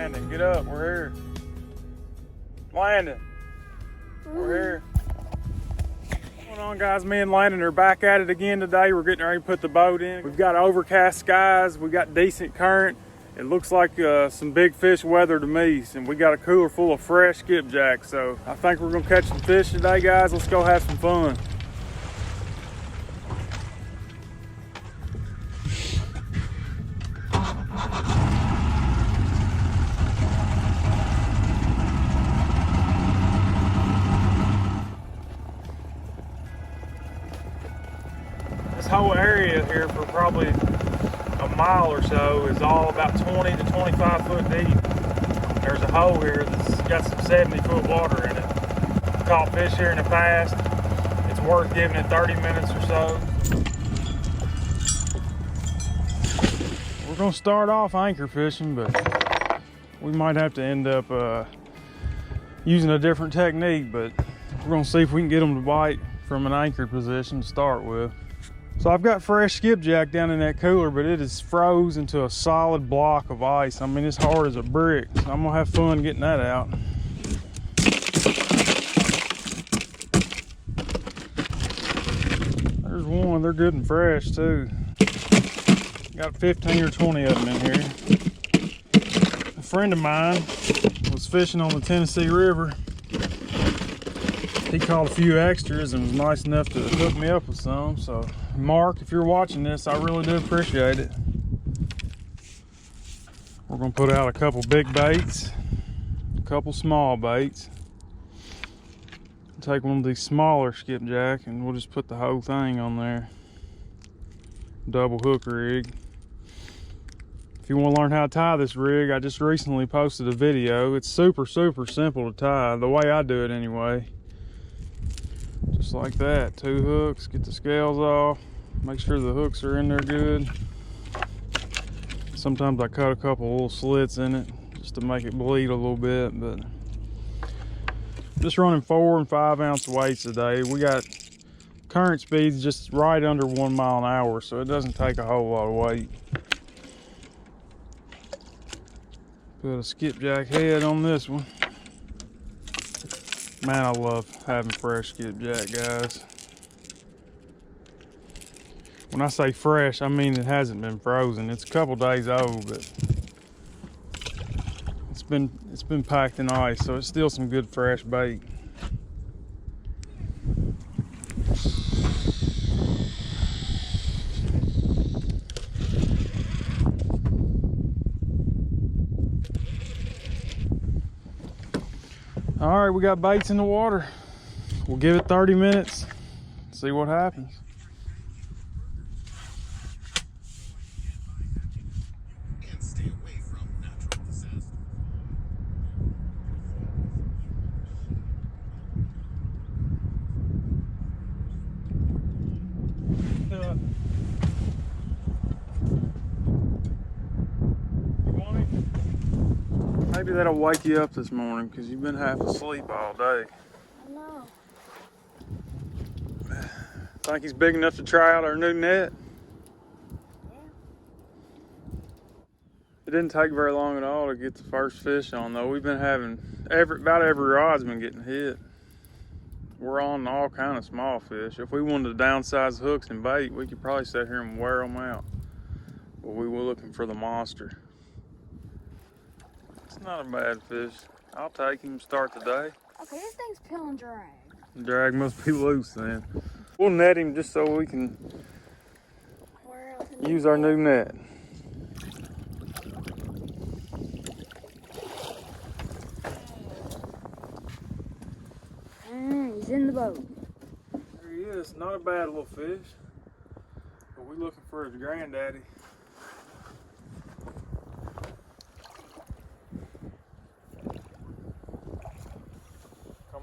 Landon, get up, we're here. Landon, we're here. What's going on, guys? Me and Landon are back at it again today. We're getting ready to put the boat in. We've got overcast skies, we got decent current. It looks like some big fish weather to me, and we got a cooler full of fresh skipjack. So I think we're gonna catch some fish today, guys. Let's go have some fun. This whole area here for probably a mile or so is all about 20 to 25 foot deep. There's a hole here that's got some 70-foot water in it. I've caught fish here in the past. It's worth giving it 30 minutes or so. We're gonna start off anchor fishing, but we might have to end up using a different technique, but we're gonna see if we can get them to bite from an anchored position to start with. So I've got fresh skipjack down in that cooler, but it is froze into a solid block of ice. I mean, it's hard as a brick. So I'm gonna have fun getting that out. There's one, they're good and fresh too. Got 15 or 20 of them in here. A friend of mine was fishing on the Tennessee River. He caught a few extras and was nice enough to hook me up with some. So Mark, if you're watching this, I really do appreciate it. We're gonna put out a couple big baits, a couple small baits. Take one of these smaller skipjack and we'll just put the whole thing on there. Double hook rig. If you want to learn how to tie this rig, I just recently posted a video. It's super simple to tie, the way I do it anyway. Just like that, 2 hooks, get the scales off, make sure the hooks are in there good. Sometimes I cut a couple little slits in it just to make it bleed a little bit, but just running 4 and 5 ounce weights today. We got current speeds just right under 1 mile an hour, so it doesn't take a whole lot of weight. Put a skipjack head on this one. Man, I love having fresh skipjack, guys. When I say fresh, I mean it hasn't been frozen. It's a couple days old, but it's been packed in ice, so it's still some good fresh bait. All right, we got baits in the water. We'll give it 30 minutes, see what happens. And stay away from natural disasters. Maybe that'll wake you up this morning because you've been half asleep all day. I know. Think he's big enough to try out our new net? Yeah. It didn't take very long at all to get the first fish on though. We've been having, about every rod's been getting hit. We're on all kind of small fish. If we wanted to downsize hooks and bait, we could probably sit here and wear them out. But we were looking for the monster. It's not a bad fish. I'll take him, start the day. Okay, this thing's pulling drag. Drag must be loose then. We'll net him just so we can use our new net. He's in the boat. There he is. Not a bad little fish. But we're looking for his granddaddy.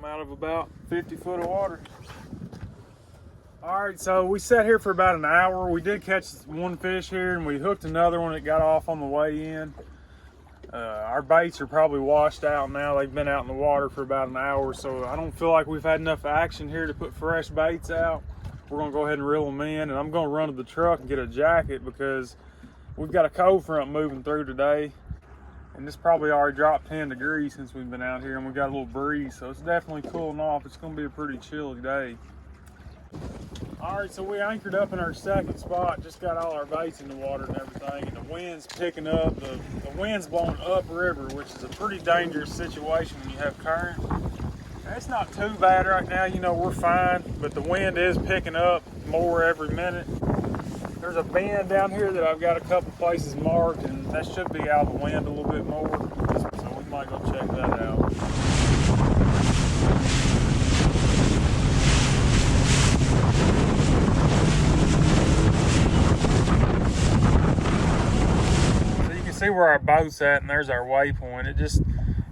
Out of about 50 foot of water. All right, so we sat here for about an hour. We did catch one fish here and we hooked another one that got off on the way in. Our baits are probably washed out now. They've been out in the water for about an hour, so I don't feel like we've had enough action here to put fresh baits out. We're gonna go ahead and reel them in, and I'm gonna run to the truck and get a jacket because we've got a cold front moving through today. And this probably already dropped 10 degrees since we've been out here, and we got a little breeze, so it's definitely cooling off. It's gonna be a pretty chilly day. All right, so we anchored up in our second spot, just got all our baits in the water and everything, and the wind's picking up. The wind's blowing upriver, which is a pretty dangerous situation when you have current. It's not too bad right now, you know, we're fine, but the wind is picking up more every minute. There's a bend down here that I've got a couple places marked, and that should be out of the wind a little bit more, so we might go check that out. So you can see where our boat's at, and there's our waypoint.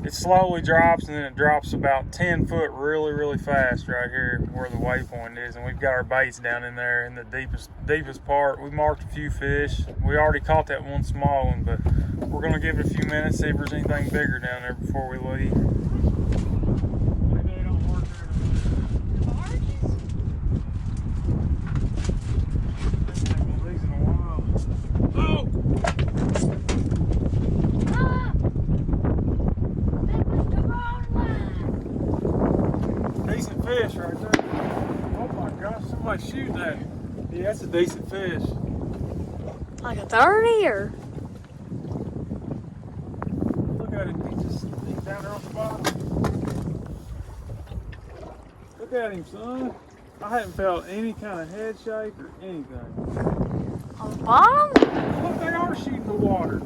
It slowly drops, and then it drops about 10 foot really fast right here where the waypoint is. And we've got our baits down in there in the deepest part. We marked a few fish. We already caught that one small one, but we're gonna give it a few minutes, see if there's anything bigger down there before we leave. Maybe they don't work there. The barges? I haven't had one of these in a while. Oh! Decent fish right there. Oh my gosh, somebody's shooting at it. Yeah, that's a decent fish. Like a 30 or? Look at him, he's down there on the bottom. Look at him, son. I haven't felt any kind of head shake or anything. On the bottom? Look, they are shooting the water.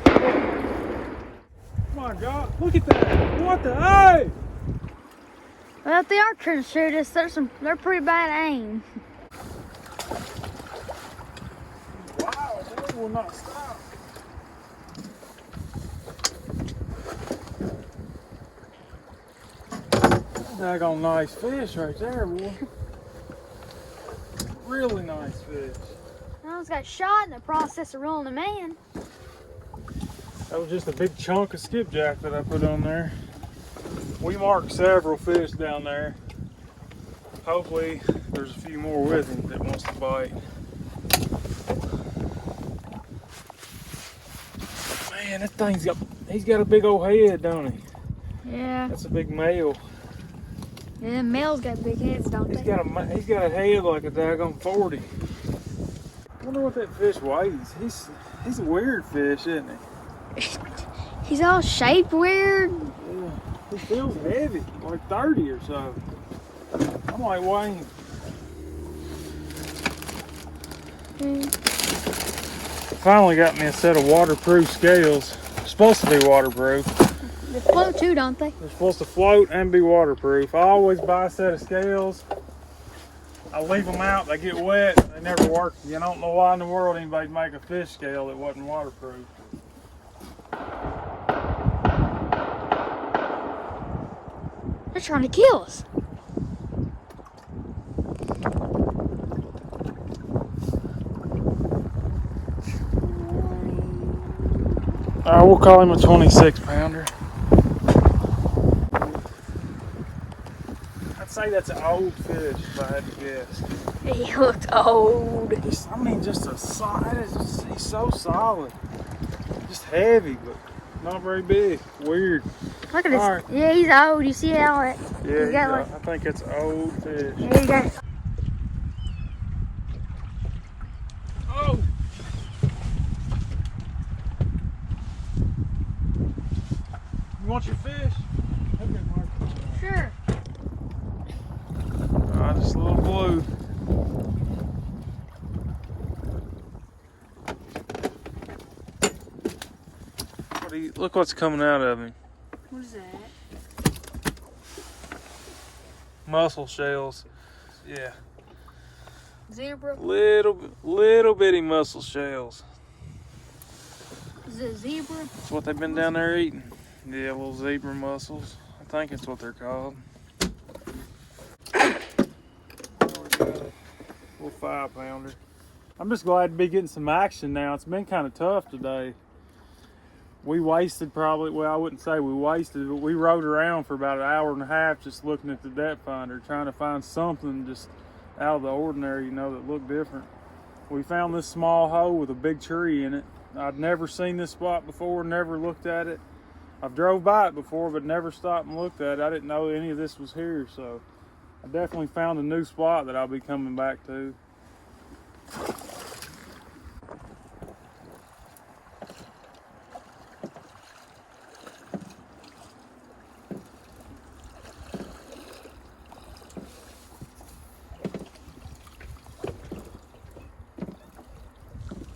Oh my God, look at that. What the, hey! Well, if they are trying to shoot us, they're pretty bad aim. Wow, they will not stop. Daggone nice fish right there, boy. Really nice fish. I almost got shot in the process of reeling them in. That was just a big chunk of skipjack that I put on there. We marked several fish down there. Hopefully there's a few more with him that wants to bite. Man, that thing's he's got a big old head, don't he? Yeah. That's a big male. Yeah, males got big heads, don't He's they? got a head like a daggone 40. I wonder what that fish weighs. He's a weird fish, isn't he? He's all shaped weird. Yeah, he feels heavy, like 30 or so. I might weigh him. Finally got me a set of waterproof scales. They're supposed to be waterproof. They float too, don't they? They're supposed to float and be waterproof. I always buy a set of scales. I leave them out, they get wet, they never work. You don't know why in the world anybody'd make a fish scale that wasn't waterproof. They're trying to kill us. We'll call him a 26 pounder. I'd say that's an old fish if I had to guess. He looked old. He's so solid. Just heavy, but not very big. Weird. Look at this. All right. Yeah, he's old. You see how it? Yeah, I think it's old fish. Yeah, you got. Oh! You want your fish? Okay, Mark. Sure. Just a little blue. Look what's coming out of him. What is that? Mussel shells. Yeah. Zebra? Little bitty mussel shells. Is it a zebra? That's what they've been down there eating. Yeah, little zebra mussels. I think that's what they're called. Little 5 pounder. I'm just glad to be getting some action now. It's been kind of tough today. We wasted probably, well, I wouldn't say we wasted, but we rode around for about an hour and a half just looking at the depth finder, trying to find something just out of the ordinary, you know, that looked different. We found this small hole with a big tree in it, I'd never seen this spot before, never looked at it. I've drove by it before, but never stopped and looked at it. I didn't know any of this was here, so I definitely found a new spot that I'll be coming back to.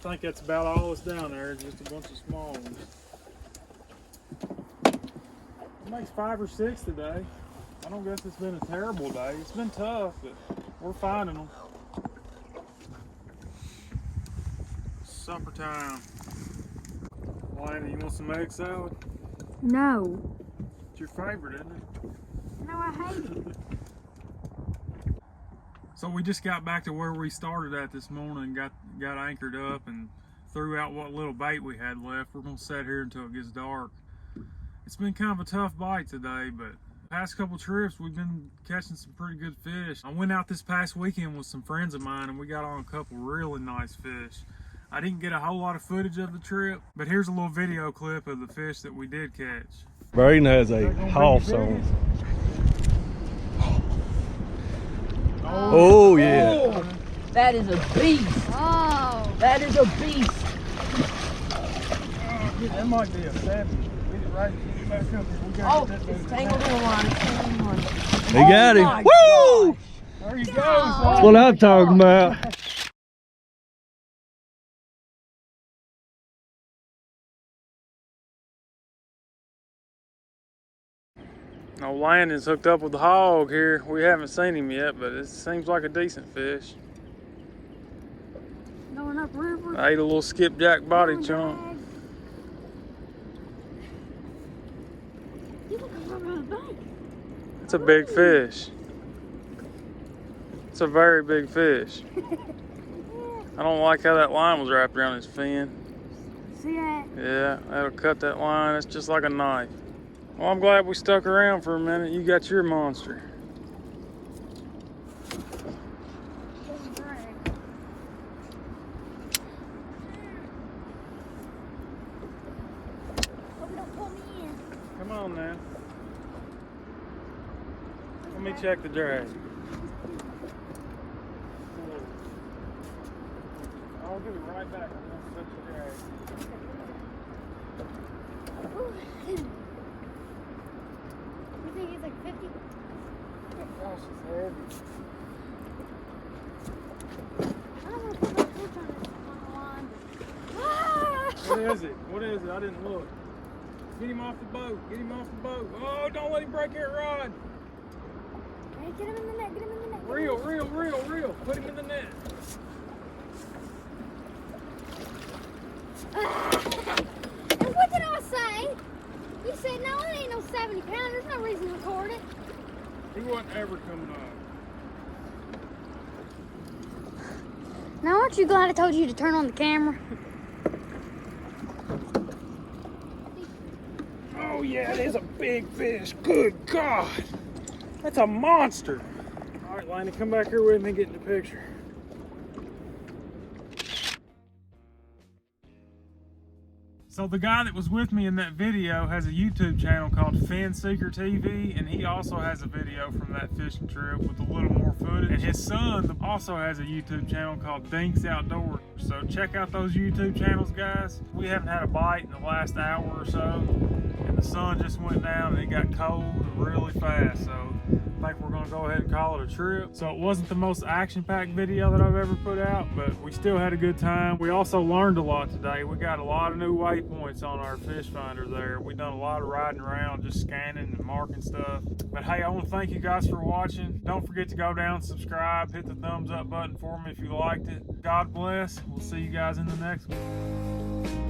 I think that's about all that's down there, just a bunch of small ones. It makes 5 or 6 today. I don't guess it's been a terrible day. It's been tough, but we're finding them. Supper time. Lana, you want some egg salad? No. It's your favorite, isn't it? No, I hate it. So we just got back to where we started at this morning, got anchored up and threw out what little bait we had left. We're gonna sit here until it gets dark. It's been kind of a tough bite today, but the past couple trips we've been catching some pretty good fish. I went out this past weekend with some friends of mine and we got on a couple really nice fish. I didn't get a whole lot of footage of the trip, but here's a little video clip of the fish that we did catch. Braden has a hoss on. Oh yeah. Oh, that is a beast. Oh. That is a beast. That might be a 7. Get it right, get it back up here. We Oh, got it's tangled in the line. It's tangled in the line. He got him. my Woo! gosh. There you go. That's what I'm talking about. No, Landon's hooked up with the hog here. We haven't seen him yet, but it seems like a decent fish. Going up river. I ate a little skipjack body chunk. You look over on the bank. It's a big fish. It's a very big fish. I don't like how that line was wrapped around his fin. See that? Yeah, that'll cut that line. It's just like a knife. Well, I'm glad we stuck around for a minute. You got your monster. Doesn't drag. Hope you don't pull me in. Come on now. Let me check the drag. I'll give it right back. I'm gonna set the drag. You think it's like 50? Gosh, it's heavy. I don't want to put my foot on the line. Ah! What is it? What is it? I didn't look. Get him off the boat. Get him off the boat. Oh, don't let him break that rod. Hey, get him in the net. Get him in the net. Reel, reel, reel, reel. Put him in the net. And what did I say? You said, no, it ain't no 70 pound. There's no reason to record it. He wasn't ever coming up. Now, aren't you glad I told you to turn on the camera? Oh yeah, it is a big fish. Good God. That's a monster. All right, Laney, come back here with me and get in the picture. So the guy that was with me in that video has a YouTube channel called Fin Seeker TV, and he also has a video from that fishing trip with a little more footage. And his son also has a YouTube channel called Dinks Outdoors. So check out those YouTube channels, guys. We haven't had a bite in the last hour or so, and the sun just went down and it got cold really fast. So I think we're gonna go ahead and call it a trip. So it wasn't the most action-packed video that I've ever put out, but we still had a good time. We also learned a lot today. We got a lot of new waypoints on our fish finder there. We done a lot of riding around, just scanning and marking stuff. But hey, I want to thank you guys for watching. Don't forget to go down, subscribe, hit the thumbs up button for me if you liked it. God bless. We'll see you guys in the next one.